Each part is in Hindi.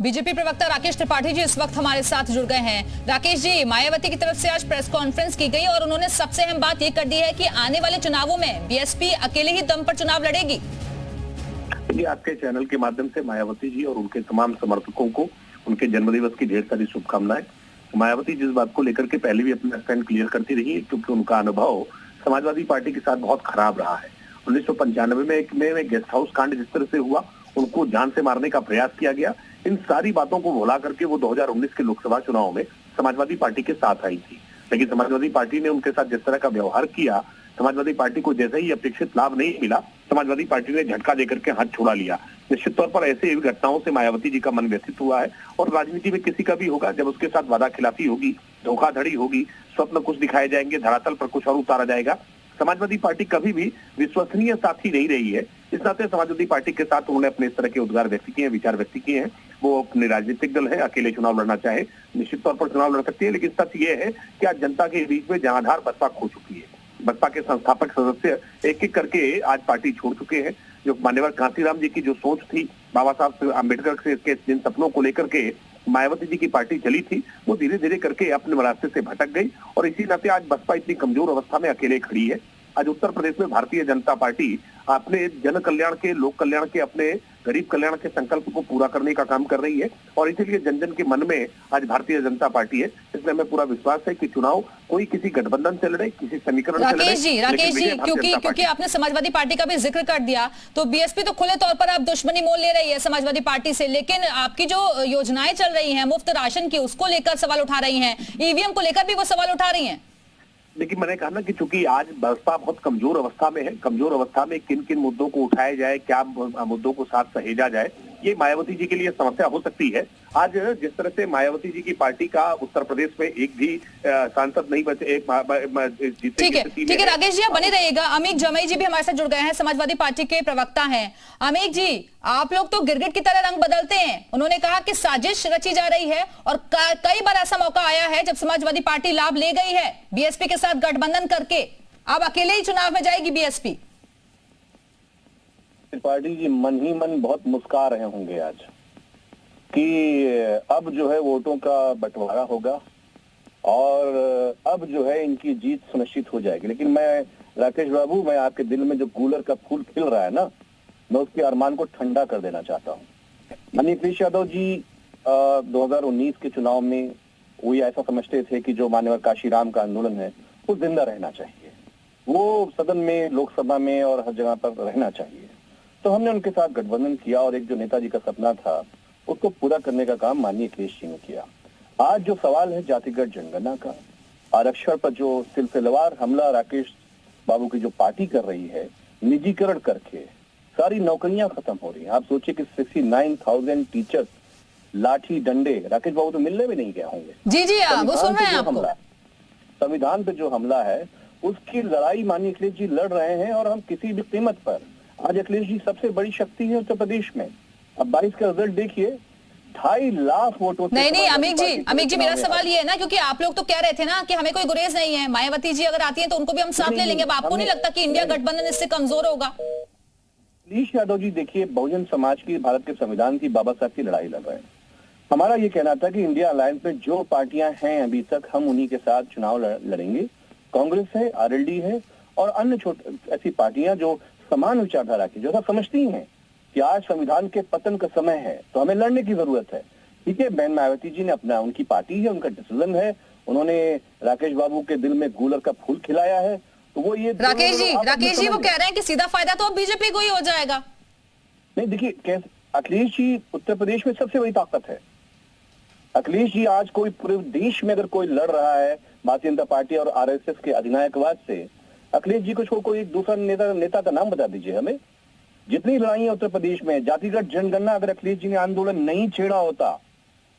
बीजेपी प्रवक्ता राकेश त्रिपाठी जी इस वक्त हमारे साथ जुड़ गए हैं। राकेश जी, मायावती की तरफ से आज प्रेस कॉन्फ्रेंस की गई और उन्होंने सबसे अहम बात ये कर दी है कि आने वाले चुनावों में बीएसपी अकेले ही दम पर चुनाव लड़ेगी। आपके चैनल के माध्यम से मायावती जी और उनके तमाम समर्थकों को उनके जन्मदिवस की ढेर सारी शुभकामनाएं। मायावती जिस बात को लेकर के पहले भी अपना स्टैंड क्लियर करती रही है, क्योंकि उनका अनुभव समाजवादी पार्टी के साथ बहुत खराब रहा है। 1995 में गेस्ट हाउस कांड जिस तरह से हुआ, उनको जान से मारने का प्रयास किया गया, इन सारी बातों को भुला करके वो 2019 के लोकसभा चुनाव में समाजवादी पार्टी के साथ आई थी। लेकिन समाजवादी पार्टी ने उनके साथ जिस तरह का व्यवहार किया, समाजवादी पार्टी को जैसे ही अपेक्षित लाभ नहीं मिला, समाजवादी पार्टी ने झटका देकर के हाथ छोड़ा लिया। निश्चित तौर पर ऐसे घटनाओं से मायावती जी का मन व्यथित हुआ है और राजनीति में किसी का भी होगा, जब उसके साथ वादा खिलाफी होगी, धोखाधड़ी होगी, स्वप्न कुछ दिखाए जाएंगे, धरातल पर कुछ और उतारा जाएगा। समाजवादी पार्टी कभी भी विश्वसनीय साथी नहीं रही है। इस नाते समाजवादी पार्टी के साथ उन्होंने अपने इस तरह के उद्गार व्यक्त किए हैं, विचार व्यक्त किए हैं। वो अपने राजनीतिक दल है, अकेले चुनाव लड़ना चाहे निश्चित तौर पर चुनाव लड़ सकती है, लेकिन सच ये है कि आज जनता के बीच में जहांधार बसपा खो चुकी है। बसपा के संस्थापक सदस्य एक एक करके आज पार्टी छोड़ चुके हैं। जो मान्यवर कांशीराम जी की जो सोच थी, बाबा साहब अम्बेडकर के जिन सपनों को लेकर के मायावती जी की पार्टी चली थी, वो धीरे धीरे करके अपने रास्ते से भटक गई और इसी नाते आज बसपा इतनी कमजोर अवस्था में अकेले खड़ी है। आज उत्तर प्रदेश में भारतीय जनता पार्टी अपने जन कल्याण के, लोक कल्याण के, अपने गरीब कल्याण के संकल्प को पूरा करने का काम कर रही है और इसीलिए जन जन के मन में आज भारतीय जनता पार्टी है। इसलिए हमें पूरा विश्वास है कि चुनाव कोई किसी गठबंधन से लड़े, किसी समीकरण से लड़े। राकेश जी, क्योंकि आपने समाजवादी पार्टी का भी जिक्र कर दिया, तो बीएसपी तो खुले तौर पर आप दुश्मनी मोल ले रही है समाजवादी पार्टी से, लेकिन आपकी जो योजनाएं चल रही है मुफ्त राशन की, उसको लेकर सवाल उठा रही है, ईवीएम को लेकर भी वो सवाल उठा रही है। लेकिन मैंने कहा ना कि चूंकि आज बसपा बहुत कमजोर अवस्था में है, कमजोर अवस्था में किन किन मुद्दों को उठाया जाए, क्या मुद्दों को साथ सहेजा जाए, ये मायावती जी के लिए समस्या हो सकती है। आज जिस तरह से मायावती जी की पार्टी का उत्तर प्रदेश में एक भी सांसद नहीं बचे, एक जीते। ठीक है राकेश जी, आप बने रहिएगा। अमित जमई जी भी हमारे साथ जुड़ गए हैं, समाजवादी पार्टी के प्रवक्ता हैं। अमित जी, आप लोग तो गिरगिट की तरह रंग बदलते हैं। उन्होंने कहा कि साजिश रची जा रही है और कई बार ऐसा मौका आया है जब समाजवादी पार्टी लाभ ले गई है बीएसपी के साथ गठबंधन करके। अब अकेले ही चुनाव में जाएगी बीएसपी। त्रिपाठी जी मन ही मन बहुत मुस्कुरा रहे होंगे आज कि अब जो है वोटों का बंटवारा होगा और अब जो है इनकी जीत सुनिश्चित हो जाएगी। लेकिन मैं राकेश बाबू, मैं आपके दिल में जो कूलर का फूल खिल रहा है ना, मैं उसके अरमान को ठंडा कर देना चाहता हूँ। अखिलेश यादव जी 2019 के चुनाव में वो ऐसा समझते थे कि जो मान्यवर काशीराम का आंदोलन है वो जिंदा रहना चाहिए, वो सदन में, लोकसभा में और हर जगह पर रहना चाहिए। तो हमने उनके साथ गठबंधन किया और एक जो नेताजी का सपना था उसको पूरा करने का काम माननीय अखिलेश जी ने किया। आज जो सवाल है जातिगत जनगणना का, आरक्षण पर जो सिलसिलेवार हमला राकेश बाबू की जो पार्टी कर रही है, निजीकरण करके सारी नौकरियां खत्म हो रही हैं। आप सोचिए कि 69,000 टीचर्स लाठी डंडे, राकेश बाबू तो मिलने भी नहीं गए होंगे। जी जी, वो सुन रहे हैं आपको। संविधान पे जो हमला है उसकी लड़ाई माननीय अखिलेश जी लड़ रहे हैं और हम किसी भी कीमत पर, आज अखिलेश जी सबसे बड़ी शक्ति है उत्तर प्रदेश में। अब 22 का रिजल्ट देखिए, 2.5 लाख वोटों से। नहीं अमित जी मेरा सवाल ये है ना, क्योंकि आप लोग तो कह रहे थे ना कि हमें कोई गुरेज नहीं है, मायावती जी अगर आती है तो उनको भी हम साथ ले लेंगे। अब आपको नहीं लगता कि इंडिया गठबंधन इससे कमजोर होगा? अखिलेश यादव जी देखिए, बहुजन समाज की, भारत के संविधान की, बाबा साहब की लड़ाई लड़ रहे हैं। हमारा ये कहना था कि इंडिया अलायंस में जो पार्टियां हैं अभी तक, हम उन्हीं के साथ चुनाव लड़ेंगे। कांग्रेस है, आरएलडी है और अन्य ऐसी पार्टियां जो समान विचारधारा की, जो समझती हैं कि आज संविधान के पतन का समय है तो हमें लड़ने की जरूरत है। ठीक है, बहन मायावती जी ने अपना, उनकी पार्टी है, उनका डिसीजन है, उन्होंने राकेश बाबू के दिल में गूलर का फूल खिलाया है, तो वो ये राकेश जी वो कह रहे हैं कि सीधा फायदा तो अब बीजेपी को ही हो जाएगा। नहीं देखिए, अखिलेश जी उत्तर प्रदेश में सबसे बड़ी ताकत है। अखिलेश जी आज कोई पूरे देश में अगर कोई लड़ रहा है भारतीय जनता पार्टी और आरएसएस के अधिनायकवाद से, अखिलेश जी को छोड़ कोई एक दूसरा नेता का नाम बता दीजिए हमें। जितनी लड़ाइयां उत्तर प्रदेश में, जातिगत जनगणना अगर अखिलेश जी ने आंदोलन नहीं छेड़ा होता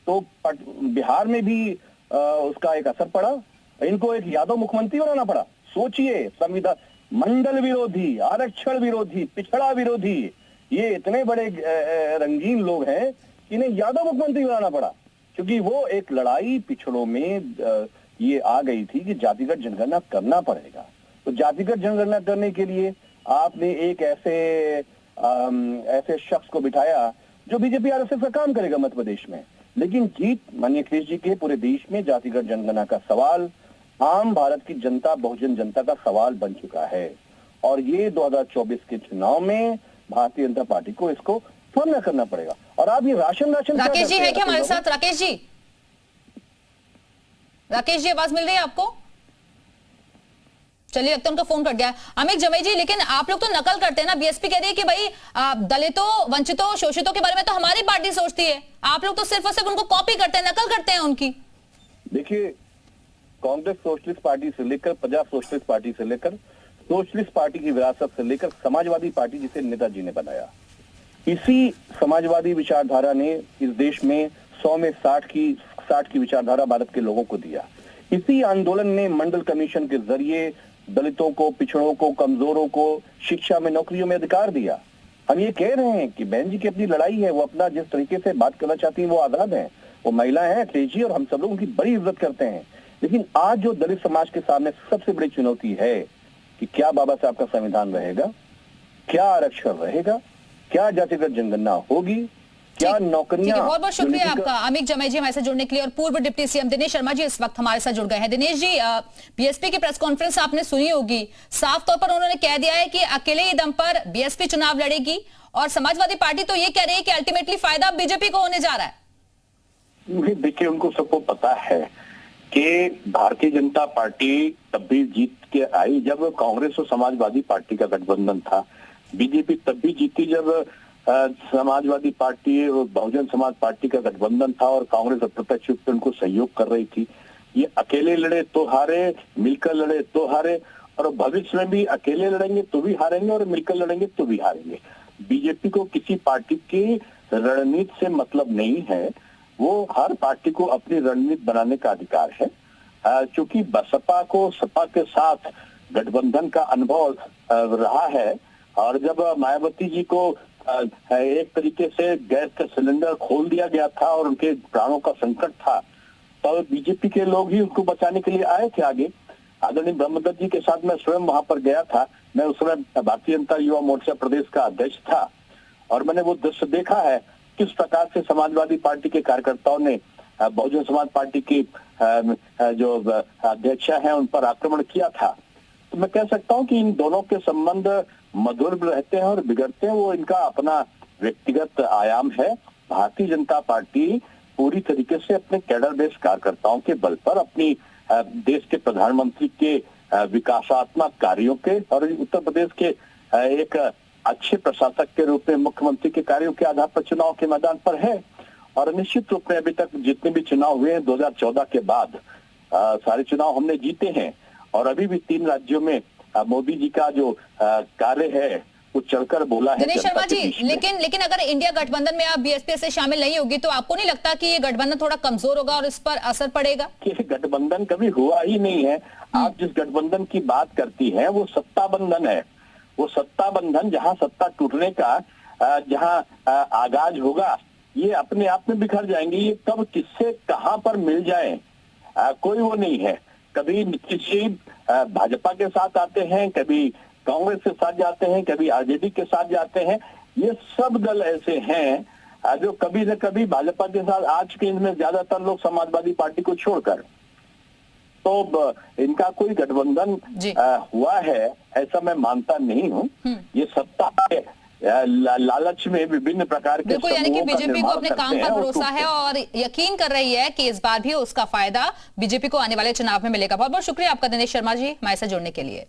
तो बिहार में भी उसका एक असर पड़ा। इनको एक यादव मुख्यमंत्री बनाना पड़ा। सोचिए, संविधान, मंडल विरोधी, आरक्षण विरोधी, पिछड़ा विरोधी, ये इतने बड़े रंगीन लोग हैं कि इन्हें यादव मुख्यमंत्री बनाना पड़ा, क्योंकि वो एक लड़ाई पिछड़ों में ये आ गई थी कि जातिगत जनगणना करना पड़ेगा। तो जातिगत जनगणना करने के लिए आपने एक ऐसे शख्स को बिठाया जो बीजेपी आरएसएस का काम करेगा मध्य प्रदेश में। लेकिन जीत माननीय अखिलेश जी के पूरे देश में जातिगत जनगणना का सवाल आम भारत की जनता, बहुजन जनता का सवाल बन चुका है और ये 2024 के चुनाव में भारतीय जनता पार्टी को इसको सामना करना पड़ेगा। और आप ये राशन राकेश जी है क्या हमारे साथ? राकेश जी आवाज मिल रही है आपको? चलिए, अब तो उनका फोन कट गया। अमित जमाई जी, लेकिन आप लोग तो नकल करते हैं ना। बीएसपी कह रही है कि भाई दलितों, वंचितों, शोषितों के बारे में तो हमारी पार्टी सोचती है। आप लोग तो सिर्फ और सिर्फ उनको कॉपी करते हैं, नकल करते हैं उनकी। देखिए, कांग्रेस सोशलिस्ट पार्टी से लेकर पंजाब सोशलिस्ट पार्टी से लेकर सोशलिस्ट पार्टी की विरासत से लेकर समाजवादी पार्टी जिसे नेताजी ने बनाया, इसी समाजवादी विचारधारा ने इस देश में 100 में 60 की विचारधारा भारत के लोगों को दिया। इसी आंदोलन ने मंडल कमीशन के जरिए दलितों को, पिछड़ों को, कमजोरों को शिक्षा में, नौकरियों में अधिकार दिया। हम ये कह रहे हैं कि बहन जी की अपनी लड़ाई है, वो अपना जिस तरीके से बात करना चाहती हैं वो आजाद है, वो महिला है अखिलेश जी, और हम सब लोग उनकी बड़ी इज्जत करते हैं। लेकिन आज जो दलित समाज के सामने सबसे बड़ी चुनौती है कि क्या बाबा साहब का संविधान रहेगा, क्या आरक्षण रहेगा, क्या जातिगत जनगणना होगी, क्या नौकरियां। बहुत बहुत शुक्रिया आपका अमित जमाई जी हमारे साथ जुड़ने के लिए। और पूर्व डिप्टी सीएम दिनेश शर्मा जी इस वक्त हमारे साथ जुड़ गए हैं। दिनेश जी, बीएसपी की प्रेस कॉन्फ्रेंस आपने सुनी होगी। साफ तौर पर उन्होंने कह दिया है कि अकेले ही दम पर बीएसपी चुनाव लड़ेगी और समाजवादी पार्टी तो ये कह रही है कि अल्टीमेटली फायदा बीजेपी को होने जा रहा है। देखिए, उनको सबको पता है कि भारतीय जनता पार्टी तब भी जीत के आई जब कांग्रेस और समाजवादी पार्टी का गठबंधन था। बीजेपी तब भी जीती जब समाजवादी पार्टी और बहुजन समाज पार्टी का गठबंधन था और कांग्रेस अप्रत्यक्ष रूप से उनको सहयोग कर रही थी। ये अकेले लड़े तो हारे, मिलकर लड़े तो हारे, और भविष्य में भी अकेले लड़ेंगे तो भी हारेंगे और मिलकर लड़ेंगे तो भी हारेंगे। बीजेपी को किसी पार्टी की रणनीति से मतलब नहीं है, वो हर पार्टी को अपनी रणनीति बनाने का अधिकार है। क्योंकि बसपा को सपा के साथ गठबंधन का अनुभव रहा है, और जब मायावती जी को एक तरीके से गैस का सिलेंडर खोल दिया गया था और उनके प्राणों का संकट था, तो बीजेपी के लोग ही उनको बचाने के लिए आए थे आगे। आदरणीय ब्रह्मदत्त जी के साथ मैं स्वयं वहां पर गया था। मैं उस समय भारतीय जनता युवा मोर्चा प्रदेश का अध्यक्ष था और मैंने वो दृश्य देखा है किस प्रकार से समाजवादी पार्टी के कार्यकर्ताओं ने बहुजन समाज पार्टी की जो अध्यक्षा है उन पर आक्रमण किया था। तो मैं कह सकता हूं कि इन दोनों के संबंध मधुर रहते हैं और बिगड़ते हैं, वो इनका अपना व्यक्तिगत आयाम है। भारतीय जनता पार्टी पूरी तरीके से अपने कैडर बेस्ड कार्यकर्ताओं के बल पर अपनी देश के प्रधानमंत्री के विकासात्मक कार्यों के और उत्तर प्रदेश के एक अच्छे प्रशासक के रूप में मुख्यमंत्री के कार्यों के आधार पर चुनाव के मैदान पर है। और निश्चित रूप में अभी तक जितने भी चुनाव हुए हैं 2014 के बाद सारे चुनाव हमने जीते हैं और अभी भी 3 राज्यों में मोदी जी का जो कार्य है वो चढ़कर बोला है। दिनेश शर्मा जी, लेकिन अगर इंडिया गठबंधन में आप बीएसपी से शामिल नहीं होगी तो आपको नहीं लगता कि ये गठबंधन थोड़ा कमजोर होगा और इस पर असर पड़ेगा? कि गठबंधन कभी हुआ ही नहीं है। आप जिस गठबंधन की बात करती हैं वो सत्ता बंधन है। वो सत्ता बंधन जहां सत्ता टूटने का जहां आगाज होगा ये अपने आप में बिखर जाएंगे। ये कब किससे कहां पर मिल जाए कोई वो नहीं है। कभी किसी भाजपा के साथ आते हैं, कभी कांग्रेस के साथ जाते हैं, कभी आरजेडी के साथ जाते हैं। ये सब दल ऐसे हैं जो कभी न कभी भाजपा के साथ, आज के इनमें ज्यादातर लोग समाजवादी पार्टी को छोड़कर, तो इनका कोई गठबंधन हुआ है ऐसा मैं मानता नहीं हूँ। ये सत्ता के लालच में विभिन्न प्रकार के बिल्कुल, यानी कि बीजेपी को अपने काम पर भरोसा है और यकीन कर रही है कि इस बार भी उसका फायदा बीजेपी को आने वाले चुनाव में मिलेगा। बहुत बहुत शुक्रिया आपका दिनेश शर्मा जी हमारे साथ जुड़ने के लिए।